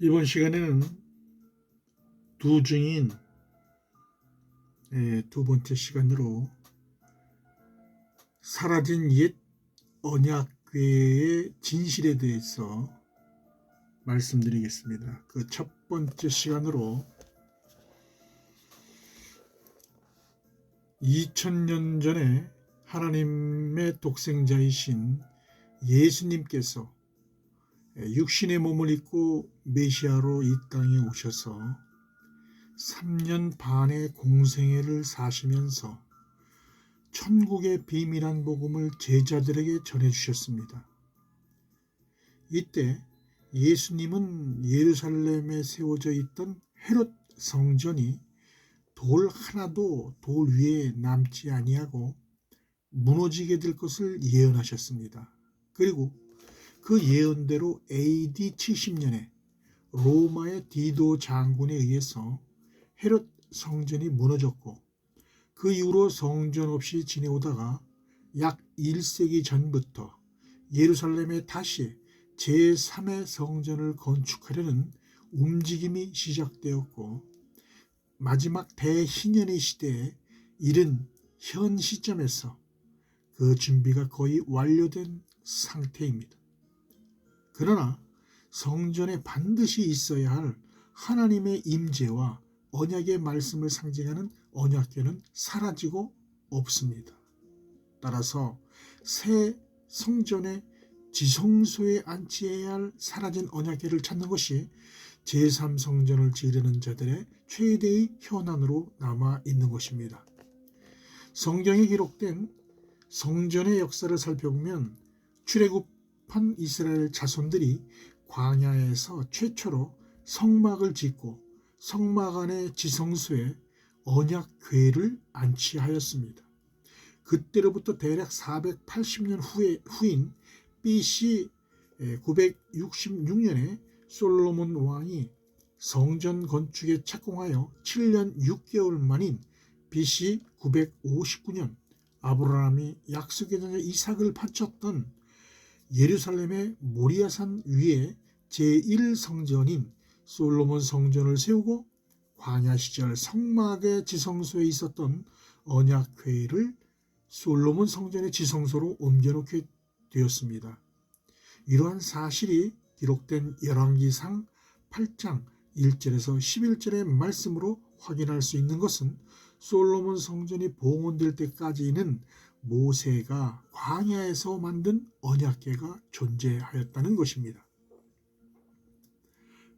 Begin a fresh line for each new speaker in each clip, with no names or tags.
이번 시간에는 두 중인 두 번째 시간으로 사라진 옛 언약궤의 진실에 대해서 말씀드리겠습니다. 그 첫 번째 시간으로 2000년 전에 하나님의 독생자이신 예수님께서 육신의 몸을 입고 메시아로 이 땅에 오셔서 3년 반의 공생애를 사시면서 천국의 비밀한 복음을 제자들에게 전해주셨습니다. 이때 예수님은 예루살렘에 세워져 있던 헤롯 성전이 돌 하나도 돌 위에 남지 아니하고 무너지게 될 것을 예언하셨습니다. 그리고 그 예언대로 AD 70년에 로마의 디도 장군에 의해서 헤롯 성전이 무너졌고, 그 이후로 성전 없이 지내오다가 약 1세기 전부터 예루살렘에 다시 제3의 성전을 건축하려는 움직임이 시작되었고, 마지막 대희년의 시대에 이른 현 시점에서 그 준비가 거의 완료된 상태입니다. 그러나 성전에 반드시 있어야 할 하나님의 임재와 언약의 말씀을 상징하는 언약궤는 사라지고 없습니다. 따라서 새 성전의 지성소에 안치해야 할 사라진 언약궤를 찾는 것이 제3성전을 지으려는 자들의 최대의 현안으로 남아 있는 것입니다. 성경에 기록된 성전의 역사를 살펴보면 출애굽한 이스라엘 자손들이 광야에서 최초로 성막을 짓고 성막 안의 지성소에 언약궤를 안치하였습니다. 그때로부터 대략 480년 후인 BC 966년에 솔로몬 왕이 성전 건축에 착공하여 7년 6개월 만인 BC 959년 아브라함이 약속의 자녀 이삭을 바쳤던 예루살렘의 모리아산 위에 제1성전인 솔로몬 성전을 세우고 광야 시절 성막의 지성소에 있었던 언약궤를 솔로몬 성전의 지성소로 옮겨놓게 되었습니다. 이러한 사실이 기록된 열왕기상 8장 1절에서 11절의 말씀으로 확인할 수 있는 것은 솔로몬 성전이 봉헌될 때까지는 모세가 광야에서 만든 언약궤가 존재하였다는 것입니다.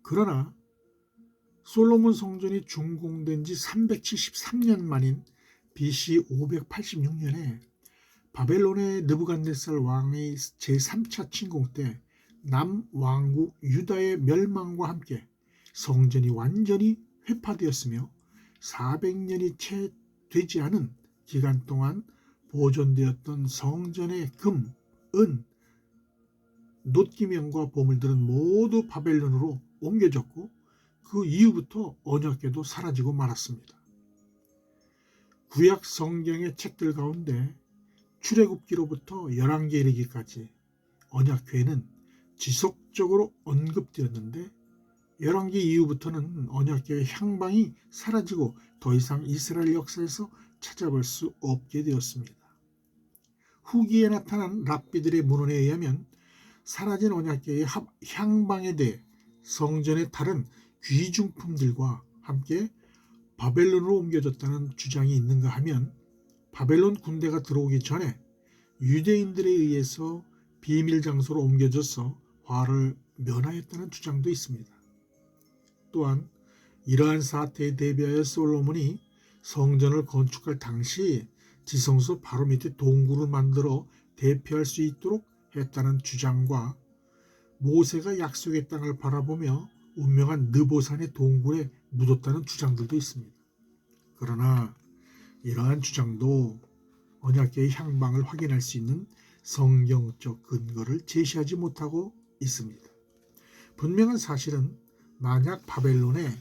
그러나 솔로몬 성전이 준공된 지 373년 만인 BC 586년에 바벨론의 느부갓네살 왕의 제3차 침공 때 남왕국 유다의 멸망과 함께 성전이 완전히 회파되었으며 400년이 채 되지 않은 기간 동안 보존되었던 성전의 금, 은, 놋기명과 보물들은 모두 바벨론으로 옮겨졌고, 그 이후부터 언약궤도 사라지고 말았습니다. 구약 성경의 책들 가운데 출애굽기로부터 열왕기에 이르기까지 언약궤는 지속적으로 언급되었는데, 열왕기 이후부터는 언약궤의 향방이 사라지고 더 이상 이스라엘 역사에서 찾아볼 수 없게 되었습니다. 후기에 나타난 랍비들의 문헌에 의하면 사라진 언약궤의 향방에 대해 성전의 다른 귀중품들과 함께 바벨론으로 옮겨졌다는 주장이 있는가 하면, 바벨론 군대가 들어오기 전에 유대인들에 의해서 비밀 장소로 옮겨져서 화를 면하였다는 주장도 있습니다. 또한 이러한 사태에 대비하여 솔로몬이 성전을 건축할 당시 지성소 바로 밑에 동굴을 만들어 대피할 수 있도록 했다는 주장과 모세가 약속의 땅을 바라보며 운명한 느보산의 동굴에 묻었다는 주장들도 있습니다. 그러나 이러한 주장도 언약궤의 향방을 확인할 수 있는 성경적 근거를 제시하지 못하고 있습니다. 분명한 사실은 만약 바벨론의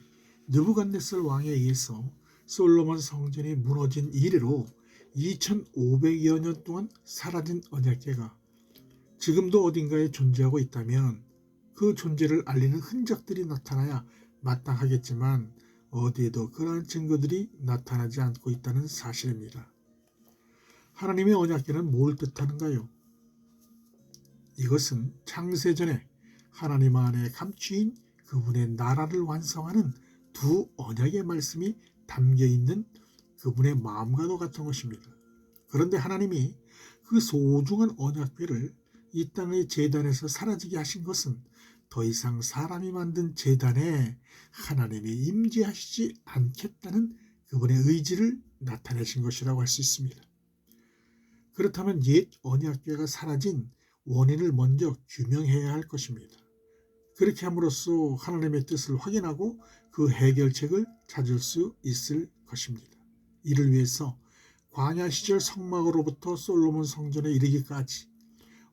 느부갓네살 왕에 의해서 솔로몬 성전이 무너진 이래로 2500여 년 동안 사라진 언약궤가 지금도 어딘가에 존재하고 있다면, 그 존재를 알리는 흔적들이 나타나야 마땅하겠지만 어디에도 그러한 증거들이 나타나지 않고 있다는 사실입니다. 하나님의 언약궤는 뭘 뜻하는가요? 이것은 창세전에 하나님 안에 감추인 그분의 나라를 완성하는 두 언약의 말씀이 담겨있는 그분의 마음과도 같은 것입니다. 그런데 하나님이 그 소중한 언약궤를 이 땅의 제단에서 사라지게 하신 것은 더 이상 사람이 만든 제단에 하나님이 임재하시지 않겠다는 그분의 의지를 나타내신 것이라고 할 수 있습니다. 그렇다면 옛 언약궤가 사라진 원인을 먼저 규명해야 할 것입니다. 그렇게 함으로써 하나님의 뜻을 확인하고 그 해결책을 찾을 수 있을 것입니다. 이를 위해서 광야 시절 성막으로부터 솔로몬 성전에 이르기까지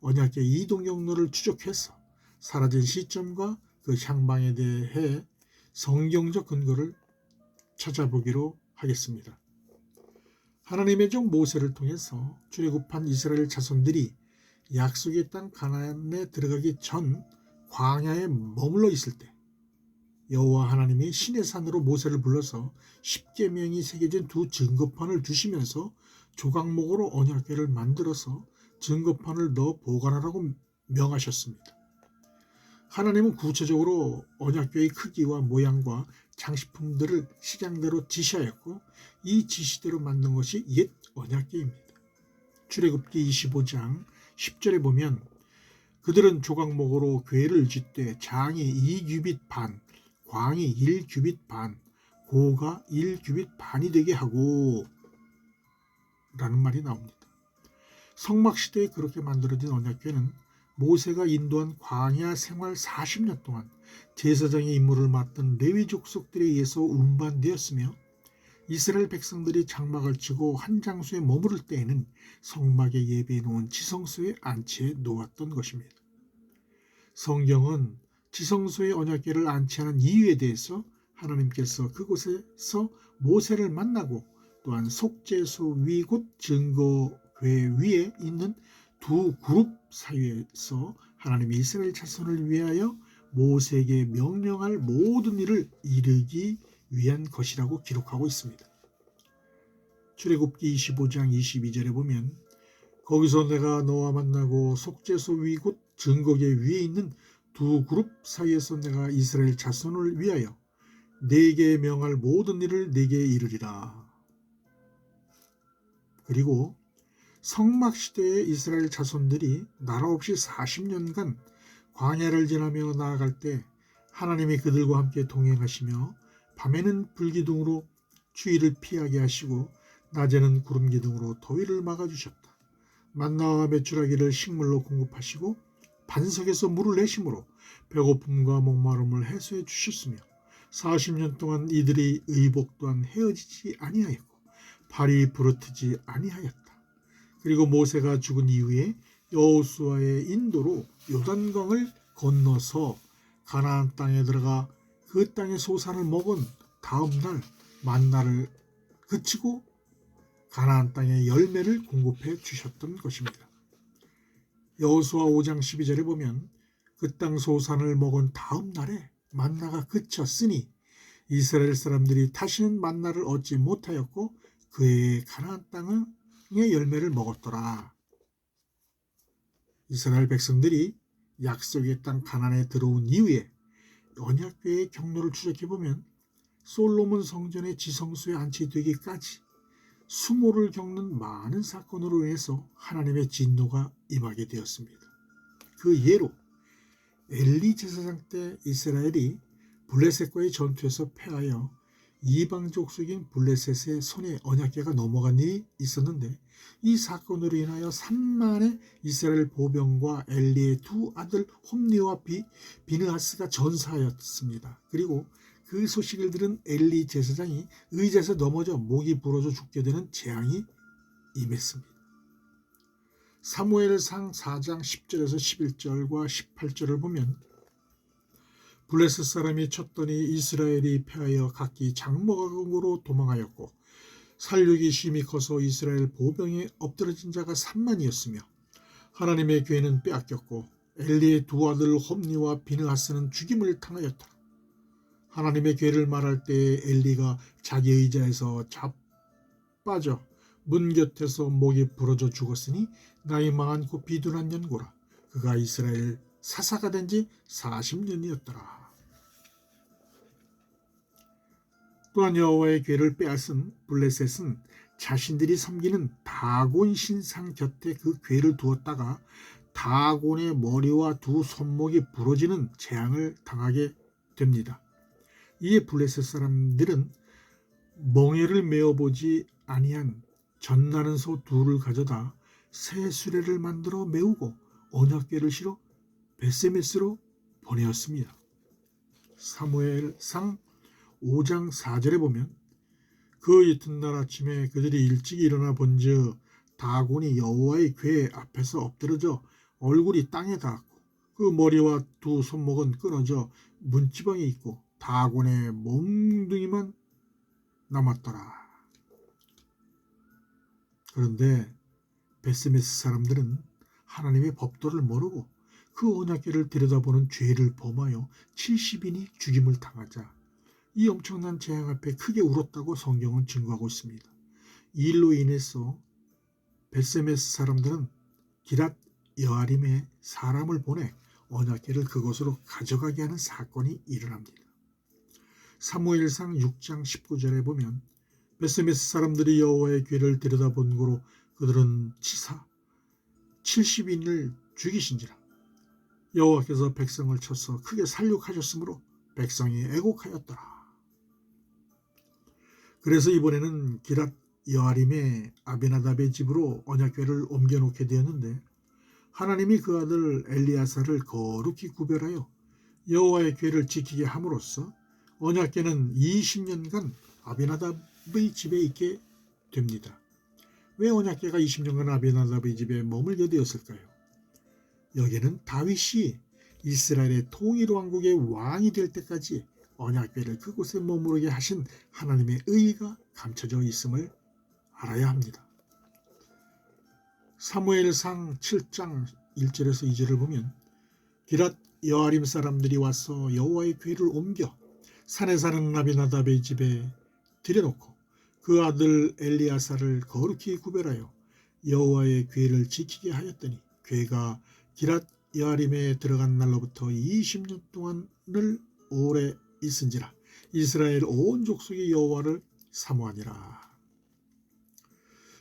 언약궤 이동 경로를 추적해서 사라진 시점과 그 향방에 대해 성경적 근거를 찾아보기로 하겠습니다. 하나님의 종 모세를 통해서 출애굽한 이스라엘 자손들이 약속의 땅 가나안에 들어가기 전 광야에 머물러 있을 때 여호와 하나님이 시내산으로 모세를 불러서 십계명이 새겨진 두 증거판을 주시면서 조각목으로 언약궤를 만들어서 증거판을 넣어 보관하라고 명하셨습니다. 하나님은 구체적으로 언약궤의 크기와 모양과 장식품들을 식양대로 지시하였고 이 지시대로 만든 것이 옛 언약궤입니다. 출애굽기 25장 10절에 보면 그들은 조각목으로 궤를 짓되 장이 2규빗 반, 광이 1규빗 반, 고가 1규빗 반이 되게 하고 라는 말이 나옵니다. 성막시대에 그렇게 만들어진 언약궤는 모세가 인도한 광야 생활 40년 동안 제사장의 임무를 맡던 레위 족속들에 의해서 운반되었으며 이스라엘 백성들이 장막을 치고 한 장소에 머무를 때에는 성막에 예배해 놓은 지성소에 안치해 놓았던 것입니다. 성경은 지성소의 언약궤를 안치하는 이유에 대해서 하나님께서 그곳에서 모세를 만나고 또한 속죄소 위 곧 증거궤 위에 있는 두 그룹 사이에서 하나님이 이스라엘 자손을 위하여 모세에게 명령할 모든 일을 이루기 위한 것이라고 기록하고 있습니다. 출애굽기 25장 22절에 보면 거기서 내가 너와 만나고 속죄소 위 곧 증거궤 위에 있는 두 그룹 사이에서 내가 이스라엘 자손을 위하여 네게 명할 모든 일을 네게 이르리라. 그리고 성막시대의 이스라엘 자손들이 나라 없이 40년간 광야를 지나며 나아갈 때 하나님이 그들과 함께 동행하시며 밤에는 불기둥으로 추위를 피하게 하시고 낮에는 구름기둥으로 더위를 막아주셨다. 만나와 메추라기를 식물로 공급하시고 반석에서 물을 내심으로 배고픔과 목마름을 해소해 주셨으며 40년 동안 이들의 의복 또한 헤어지지 아니하였고 발이 부러뜨지 아니하였다. 그리고 모세가 죽은 이후에 여호수아의 인도로 요단강을 건너서 가나안 땅에 들어가 그 땅의 소산을 먹은 다음 날 만나를 그치고 가나안 땅의 열매를 공급해 주셨던 것입니다. 여호수아 5장 12절에 보면 그 땅 소산을 먹은 다음 날에 만나가 그쳤으니 이스라엘 사람들이 다시는 만나를 얻지 못하였고 그의 가나안 땅의 열매를 먹었더라. 이스라엘 백성들이 약속의 땅 가나안에 들어온 이후에 언약궤의 경로를 추적해보면 솔로몬 성전의 지성소에 안치되기까지 수모를 겪는 많은 사건으로 인해서 하나님의 진노가 임하게 되었습니다. 그 예로 엘리 제사장 때 이스라엘이 블레셋과의 전투에서 패하여 이방 족속인 블레셋의 손에 언약궤가 넘어간 일이 있었는데 이 사건으로 인하여 3만의 이스라엘 보병과 엘리의 두 아들 홈니와 비느하스가 전사하였습니다. 그리고 그 소식을 들은 엘리 제사장이 의자에서 넘어져 목이 부러져 죽게 되는 재앙이 임했습니다. 사무엘상 4장 10절에서 11절과 18절을 보면 블레셋 사람이 쳤더니 이스라엘이 패하여 각기 장막으로 도망하였고 살육이 심히 커서 이스라엘 보병에 엎드러진 자가 3만이었으며 하나님의 궤는 빼앗겼고 엘리의 두 아들 홈니와 비느하스는 죽임을 당하였다. 하나님의 괴를 말할 때 엘리가 자기 의자에서 자빠져 문 곁에서 목이 부러져 죽었으니 나이 많고 비둔한 연고라. 그가 이스라엘 사사가 된 지 40년이었더라. 또한 여호와의 괴를 빼앗은 블레셋은 자신들이 섬기는 다곤 신상 곁에 그 괴를 두었다가 다곤의 머리와 두 손목이 부러지는 재앙을 당하게 됩니다. 이에 블레셋 사람들은 멍에를 메어보지 아니한 전나는 소 둘을 가져다 새 수레를 만들어 메우고 언약궤를 실어 베세메스로 보내었습니다. 사무엘상 5장 4절에 보면 그 이튿날 아침에 그들이 일찍 일어나 본즉 다곤이 여호와의 궤 앞에서 엎드러져 얼굴이 땅에 닿았고 그 머리와 두 손목은 끊어져 문지방에 있고 다곤의 몸뚱이만 남았더라. 그런데 베스메스 사람들은 하나님의 법도를 모르고 그 언약궤를 들여다보는 죄를 범하여 70인이 죽임을 당하자 이 엄청난 재앙 앞에 크게 울었다고 성경은 증거하고 있습니다. 이 일로 인해서 베스메스 사람들은 기랏 여아림에 사람을 보내 언약궤를 그곳으로 가져가게 하는 사건이 일어납니다. 사무엘상 6장 19절에 보면 베스메스 사람들이 여호와의 궤를 들여다본 고로 그들은 치사 70인을 죽이신지라. 여호와께서 백성을 쳐서 크게 살육하셨으므로 백성이 애곡하였더라. 그래서 이번에는 기랏 여아림의 아비나답의 집으로 언약궤를 옮겨놓게 되었는데 하나님이 그 아들 엘리야사를 거룩히 구별하여 여호와의 궤를 지키게 함으로써 언약궤는 20년간 아비나답의 집에 있게 됩니다. 왜 언약궤가 20년간 아비나답의 집에 머물게 되었을까요? 여기에는 다윗이 이스라엘의 통일왕국의 왕이 될 때까지 언약궤를 그곳에 머무르게 하신 하나님의 의가 감춰져 있음을 알아야 합니다. 사무엘상 7장 1절에서 2절을 보면 기랏 여아림 사람들이 와서 여호와의 궤를 옮겨 산에 사는 아비나답의 집에 들여놓고 그 아들 엘리야사를 거룩히 구별하여 여호와의 궤를 지키게 하였더니 궤가 기랏 여아림에 들어간 날로부터 20년 동안을 오래 있은지라 이스라엘 온 족속이 여호와를 사모하니라.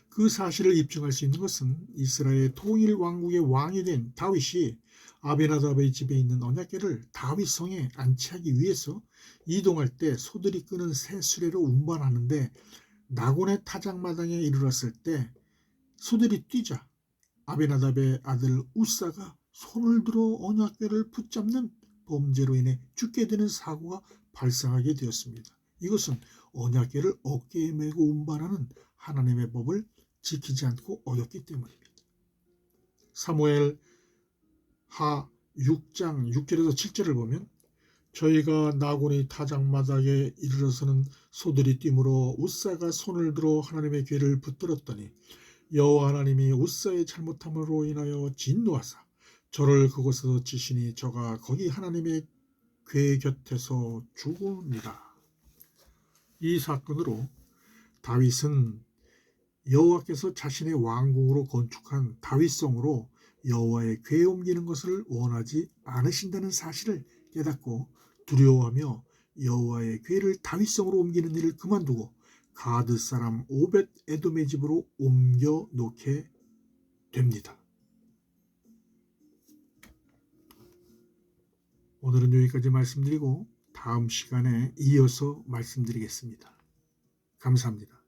그 사실을 입증할 수 있는 것은 이스라엘 통일 왕국의 왕이 된 다윗이 아비나답의 집에 있는 언약궤를 다윗성에 안치하기 위해서 이동할 때 소들이 끄는 새 수레로 운반하는데 나곤의 타작마당에 이르렀을 때 소들이 뛰자 아비나답의 아들 우사가 손을 들어 언약궤를 붙잡는 범죄로 인해 죽게 되는 사고가 발생하게 되었습니다. 이것은 언약궤를 어깨에 메고 운반하는 하나님의 법을 지키지 않고 어겼기 때문입니다. 사무엘 하 6장 6절에서 7절을 보면 저희가 나곤의 타작마당에 이르러서는 소들이 뛰므로 우사가 손을 들어 하나님의 궤를 붙들었더니 여호와 하나님이 우사의 잘못함으로 인하여 진노하사 저를 그곳에서 치시니 저가 거기 하나님의 궤 곁에서 죽으니라. 이 사건으로 다윗은 여호와께서 자신의 왕궁으로 건축한 다윗성으로 여호와의 궤에 옮기는 것을 원하지 않으신다는 사실을 깨닫고 두려워하며 여호와의 궤를 다윗성으로 옮기는 일을 그만두고 가드 사람 오벳 에돔의 집으로 옮겨 놓게 됩니다. 오늘은 여기까지 말씀드리고 다음 시간에 이어서 말씀드리겠습니다. 감사합니다.